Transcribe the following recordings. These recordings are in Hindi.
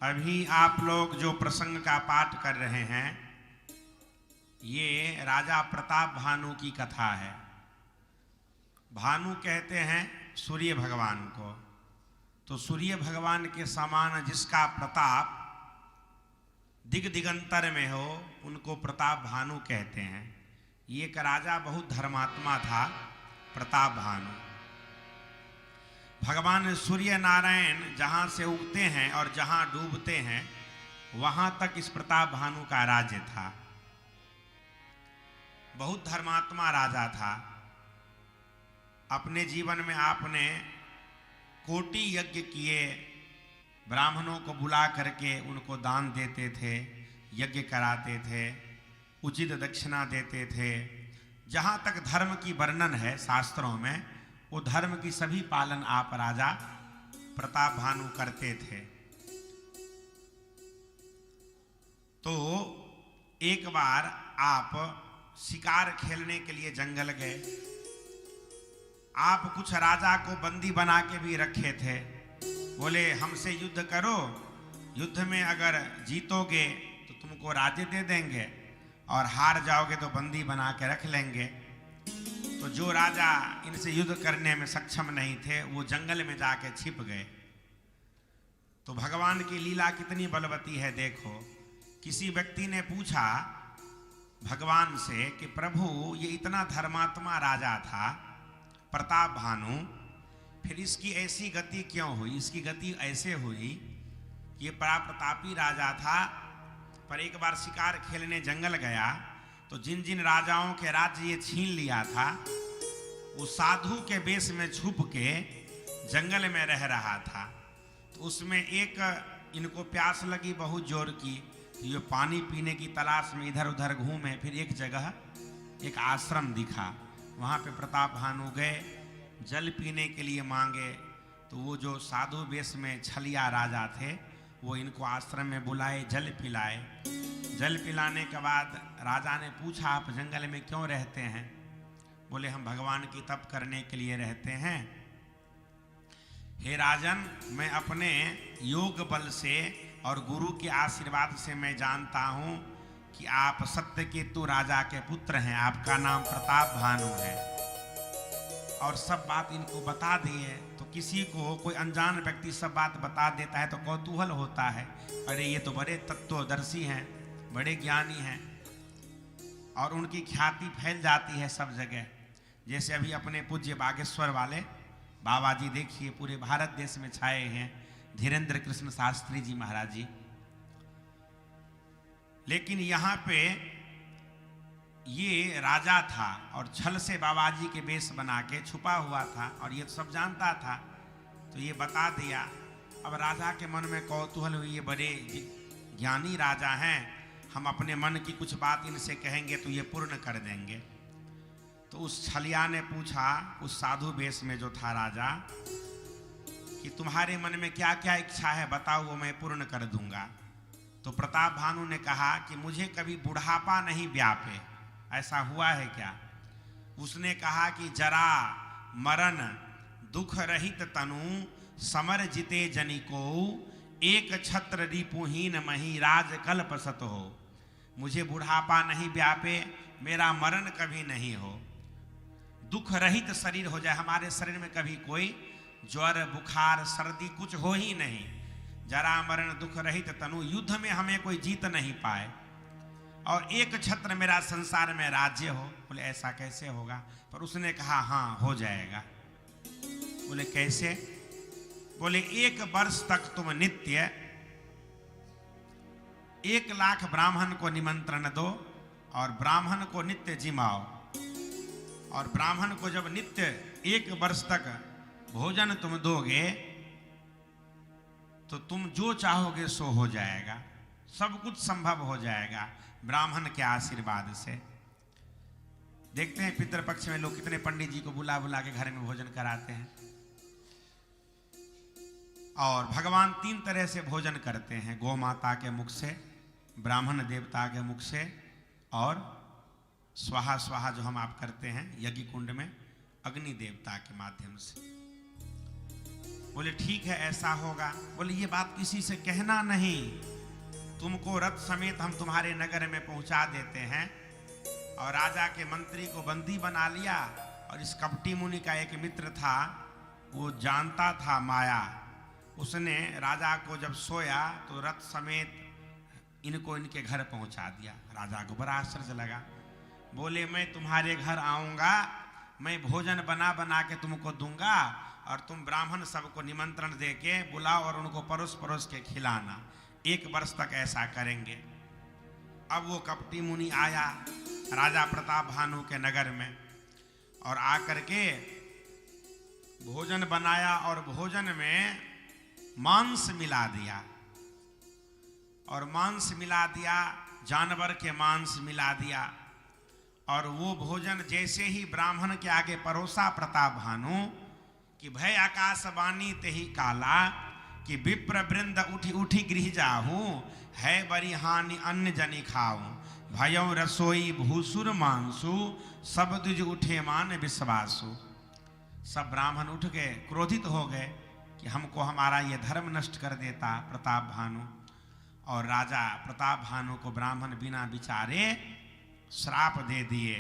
अभी आप लोग जो प्रसंग का पाठ कर रहे हैं, ये राजा प्रताप भानु की कथा है। भानु कहते हैं सूर्य भगवान को। तो सूर्य भगवान के समान जिसका प्रताप दिग दिगंतर में हो, उनको प्रताप भानु कहते हैं। ये एक राजा बहुत धर्मात्मा था, प्रताप भानु। भगवान सूर्य नारायण जहाँ से उगते हैं और जहाँ डूबते हैं, वहाँ तक इस प्रताप भानु का राज्य था। बहुत धर्मात्मा राजा था। अपने जीवन में आपने कोटि यज्ञ किए, ब्राह्मणों को बुला करके उनको दान देते थे, यज्ञ कराते थे, उचित दक्षिणा देते थे। जहाँ तक धर्म की वर्णन है शास्त्रों में, वो धर्म की सभी पालन आप राजा प्रताप भानु करते थे। तो एक बार आप शिकार खेलने के लिए जंगल गए। आप कुछ राजा को बंदी बना के भी रखे थे। बोले हमसे युद्ध करो, युद्ध में अगर जीतोगे तो तुमको राज्य दे देंगे, और हार जाओगे तो बंदी बना के रख लेंगे। तो जो राजा इनसे युद्ध करने में सक्षम नहीं थे, वो जंगल में जाके छिप गए। तो भगवान की लीला कितनी बलवती है देखो। किसी व्यक्ति ने पूछा भगवान से कि प्रभु, ये इतना धर्मात्मा राजा था प्रताप भानु, फिर इसकी ऐसी गति क्यों हुई? इसकी गति ऐसे हुई कि ये बड़ा प्रतापी राजा था, पर एक बार शिकार खेलने जंगल गया तो जिन जिन राजाओं के राज्य ये छीन लिया था, वो साधु के वेश में छुप के जंगल में रह रहा था। तो उसमें एक इनको प्यास लगी बहुत जोर की, तो ये पानी पीने की तलाश में इधर उधर घूमे। फिर एक जगह एक आश्रम दिखा, वहाँ पे प्रताप भानु गए, जल पीने के लिए मांगे। तो वो जो साधु वेश में छलिया राजा थे, वो इनको आश्रम में बुलाए, जल पिलाए। जल पिलाने के बाद राजा ने पूछा आप जंगल में क्यों रहते हैं? बोले हम भगवान की तप करने के लिए रहते हैं। हे राजन, मैं अपने योग बल से और गुरु के आशीर्वाद से मैं जानता हूँ कि आप सत्यकेतु राजा के पुत्र हैं, आपका नाम प्रताप भानु है। और सब बात इनको बता दिए। तो किसी को कोई अनजान व्यक्ति सब बात बता देता है तो कौतूहल होता है, अरे ये तो बड़े तत्वदर्शी हैं, बड़े ज्ञानी हैं, और उनकी ख्याति फैल जाती है सब जगह। जैसे अभी अपने पूज्य बागेश्वर वाले बाबा जी देखिए, पूरे भारत देश में छाए हैं, धीरेन्द्र कृष्ण शास्त्री जी महाराज जी। लेकिन यहाँ पे ये राजा था और छल से बाबा जी के वेश बना के छुपा हुआ था, और ये सब जानता था, तो ये बता दिया। अब राजा के मन में कौतूहल हुई, ये बड़े ज्ञानी राजा हैं, हम अपने मन की कुछ बात इनसे कहेंगे तो ये पूर्ण कर देंगे। तो उस छलिया ने पूछा उस साधु वेश में जो था राजा, कि तुम्हारे मन में क्या क्या इच्छा है बताओ, वो मैं पूर्ण कर दूंगा। तो प्रताप भानु ने कहा कि मुझे कभी बुढ़ापा नहीं व्यापे, ऐसा हुआ है क्या? उसने कहा कि जरा मरण दुख रहित तनु समर जिते जनिको, एक छत्र रिपुहीन मही राज कल्प सत हो। मुझे बुढ़ापा नहीं व्यापे, मेरा मरण कभी नहीं हो, दुख रहित शरीर हो जाए, हमारे शरीर में कभी कोई ज्वर बुखार सर्दी कुछ हो ही नहीं। जरा मरण दुख रहित तनु, युद्ध में हमें कोई जीत नहीं पाए, और एक छत्र मेरा संसार में राज्य हो। बोले ऐसा कैसे होगा? पर उसने कहा हाँ हो जाएगा। बोले कैसे? बोले 1 वर्ष तक तुम नित्य 1 लाख ब्राह्मण को निमंत्रण दो, और ब्राह्मण को नित्य जिमाओ, और ब्राह्मण को जब नित्य 1 वर्ष तक भोजन तुम दोगे तो तुम जो चाहोगे सो हो जाएगा, सब कुछ संभव हो जाएगा ब्राह्मण के आशीर्वाद से। देखते हैं पितृपक्ष में लोग कितने पंडित जी को बुला बुला के घर में भोजन कराते हैं। और भगवान 3 तरह से भोजन करते हैं, गौ माता के मुख से, ब्राह्मण देवता के मुख से, और स्वाहा स्वाहा जो हम आप करते हैं यज्ञ कुंड में, अग्नि देवता के माध्यम से। बोले ठीक है ऐसा होगा। बोले ये बात किसी से कहना नहीं, तुमको रथ समेत हम तुम्हारे नगर में पहुंचा देते हैं। और राजा के मंत्री को बंदी बना लिया। और इस कपटी मुनि का एक मित्र था, वो जानता था माया, उसने राजा को जब सोया तो रथ समेत इनको इनके घर पहुंचा दिया। राजा को बड़ा आश्चर्य लगा। बोले मैं तुम्हारे घर आऊंगा, मैं भोजन बना बना के तुमको दूंगा और तुम ब्राह्मण सबको निमंत्रण दे के बुलाओ और उनको परोस परोस के खिलाना। 1 वर्ष तक ऐसा करेंगे। अब वो कपटी मुनि आया राजा प्रताप भानु के नगर में और आकर के भोजन बनाया और भोजन में मांस मिला दिया। और मांस मिला दिया, जानवर के मांस मिला दिया। और वो भोजन जैसे ही ब्राह्मण के आगे परोसा प्रताप भानु कि भय आकाशवाणी तेहि काला कि विप्र वृंद उठी उठी गृह जाहू है बड़ी हानि अन्न जनि खाऊं भयो रसोई भूसुर मांसु सब द्विज उठे मान विश्वासु। सब ब्राह्मण उठ गए, क्रोधित हो गए कि हमको हमारा ये धर्म नष्ट कर देता प्रताप भानु। और राजा प्रताप भानु को ब्राह्मण बिना विचारे श्राप दे दिए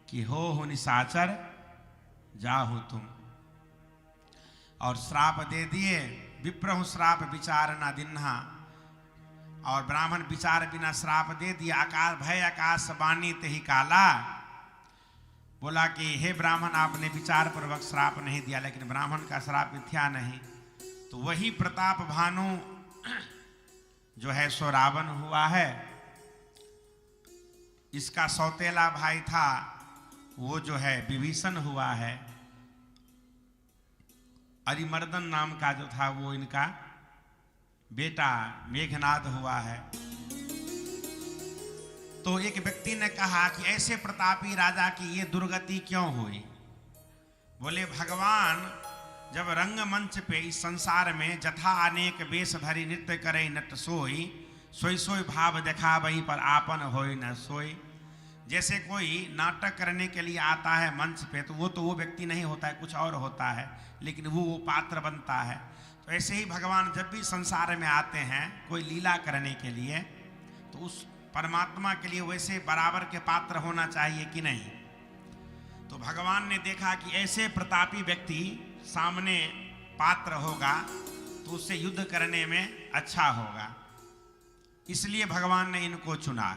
कि हो निशाचर जाहु तुम। और श्राप दे दिए, विप्रहु श्राप विचार न दिन्हा। और ब्राह्मण विचार बिना श्राप दे दिया। आकाश भय आकाश वाणी तेहि काला, बोला कि हे ब्राह्मण आपने विचार पूर्वक श्राप नहीं दिया, लेकिन ब्राह्मण का श्राप मिथ्या नहीं। तो वही प्रताप भानु जो है सो रावण हुआ है। इसका सौतेला भाई था वो जो है विभीषण हुआ है। अरिमर्दन नाम का जो था वो इनका बेटा मेघनाद हुआ है। तो एक व्यक्ति ने कहा कि ऐसे प्रतापी राजा की ये दुर्गति क्यों हुई। बोले भगवान जब रंगमंच पे इस संसार में जथा अनेक वेश धरी नृत्य करे नट सोई, सोई सोई भाव देखा वहीं पर आपन होई न सोई। जैसे कोई नाटक करने के लिए आता है मंच पे तो वो व्यक्ति नहीं होता है, कुछ और होता है, लेकिन वो पात्र बनता है। तो ऐसे ही भगवान जब भी संसार में आते हैं कोई लीला करने के लिए, तो उस परमात्मा के लिए वैसे बराबर के पात्र होना चाहिए कि नहीं। तो भगवान ने देखा कि ऐसे प्रतापी व्यक्ति सामने पात्र होगा तो उससे युद्ध करने में अच्छा होगा, इसलिए भगवान ने इनको चुना।